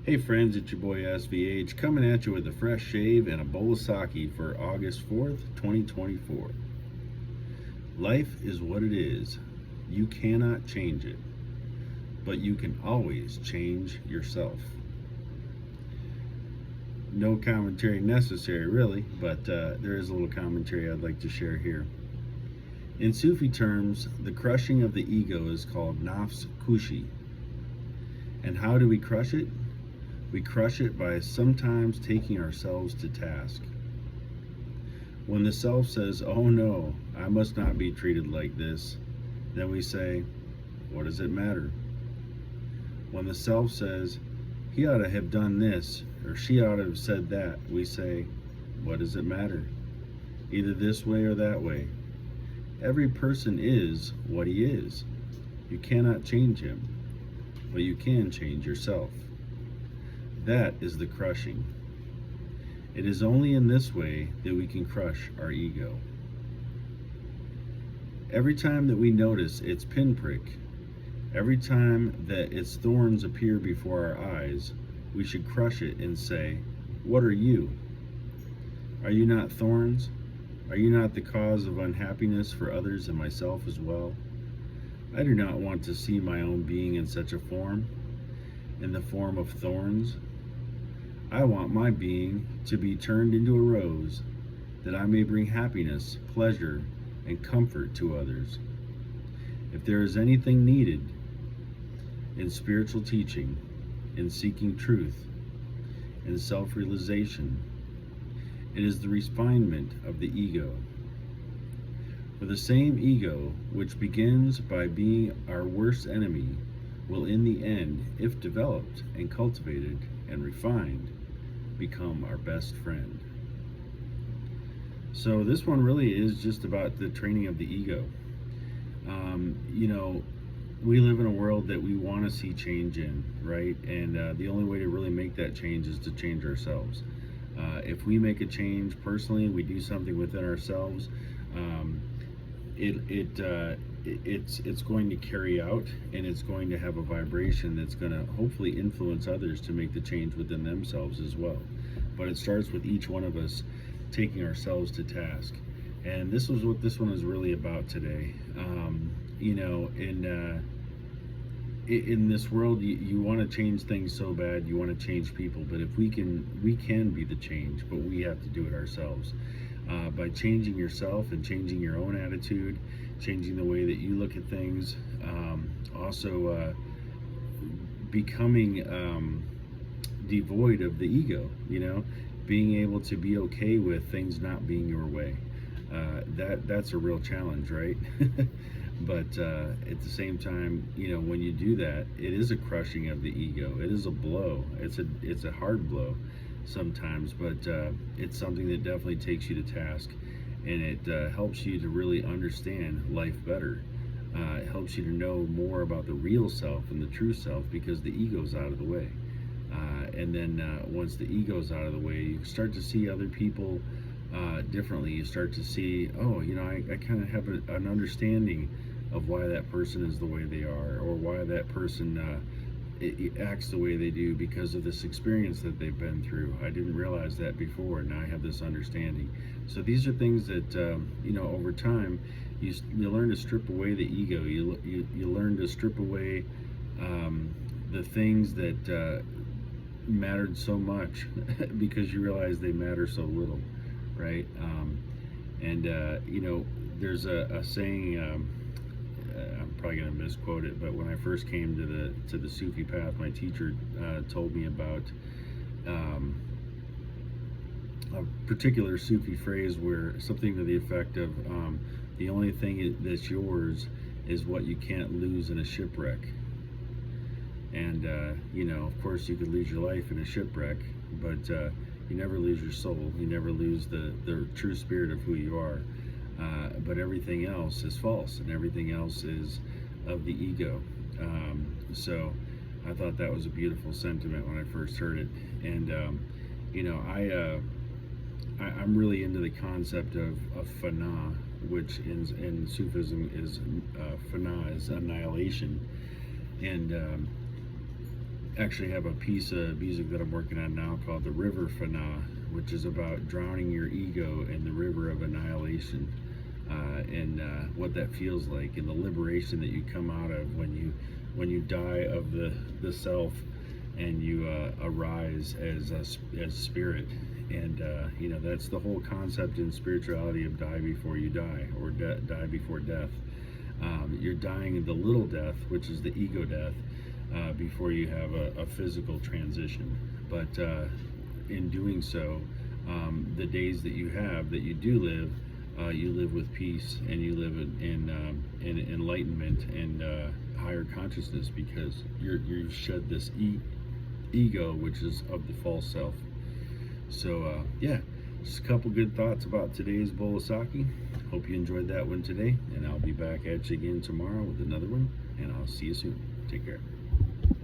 Hey friends, it's your boy SVH coming at you with a fresh shave and a bowl of Saki for August 4th, 2024. Life is what it is. You cannot change it, but you can always change yourself. No commentary necessary, really, but there is a little commentary I'd like to share here. In Sufi terms, the crushing of the ego is called nafs kushi. And how do we crush it? We crush it by sometimes taking ourselves to task. When the self says, "Oh no, I must not be treated like this," then we say, "What does it matter?" When the self says, "He ought to have done this," or "She ought to have said that," we say, "What does it matter? Either this way or that way." Every person is what he is. You cannot change him, but you can change yourself. That is the crushing. It is only in this way that we can crush our ego. Every time that we notice its pinprick, every time that its thorns appear before our eyes, we should crush it and say, "What are you? Are you not thorns? Are you not the cause of unhappiness for others and myself as well? I do not want to see my own being in such a form, in the form of thorns. I want my being to be turned into a rose, that I may bring happiness, pleasure, and comfort to others." If there is anything needed in spiritual teaching, in seeking truth, in self-realization, it is the refinement of the ego. For the same ego, which begins by being our worst enemy, will in the end, if developed and cultivated and refined, become our best friend. So this one really is just about the training of the ego. You know, we live in a world that we want to see change in, right? And the only way to really make that change is to change ourselves. If we make a change personally, we do something within ourselves, it's going to carry out, and it's going to have a vibration that's going to hopefully influence others to make the change within themselves as well. But it starts with each one of us taking ourselves to task, and this was what this one is really about today. You know, in this world, you want to change things so bad, you want to change people, but if we can be the change, but we have to do it ourselves. By changing yourself and changing your own attitude, changing the way that you look at things, also becoming devoid of the ego, you know, being able to be okay with things not being your way. That's a real challenge, right? But at the same time, you know, when you do that, it is a crushing of the ego. It is a blow. It's a hard blow sometimes, but it's something that definitely takes you to task, and it helps you to really understand life better. It helps you to know more about the real self and the true self, because the ego's out of the way. And then once the ego's out of the way, you start to see other people differently. You start to see, oh, you know, I kind of have an understanding of why that person is the way they are, or why that person it acts the way they do because of this experience that they've been through. I didn't realize that before, and now I have this understanding. So these are things that you know, over time, you learn to strip away the ego. You learn to strip away the things that mattered so much because you realize they matter so little, right? And you know, there's a saying. I'm probably going to misquote it, but when I first came to the Sufi path, my teacher told me about a particular Sufi phrase, where something to the effect of, the only thing that's yours is what you can't lose in a shipwreck. And you know, of course, you could lose your life in a shipwreck, but you never lose your soul. You never lose the true spirit of who you are. But everything else is false, and everything else is of the ego. So I thought that was a beautiful sentiment when I first heard it. And you know, I'm really into the concept of fana, which in Sufism is fana is annihilation. And actually have a piece of music that I'm working on now called the River Fana, which is about drowning your ego in the river of annihilation, and what that feels like, and the liberation that you come out of when you die of the self, and you arise as spirit. And that's the whole concept in spirituality of die before you die, or die before death. You're dying in the little death, which is the ego death, before you have a physical transition. But in doing so, the days that you do live, you live with peace, and you live in enlightenment and higher consciousness, because you've shed this ego, which is of the false self. So yeah, just a couple good thoughts about today's bowl of sake. Hope you enjoyed that one today, and I'll be back at you again tomorrow with another one, and I'll see you soon. Take care.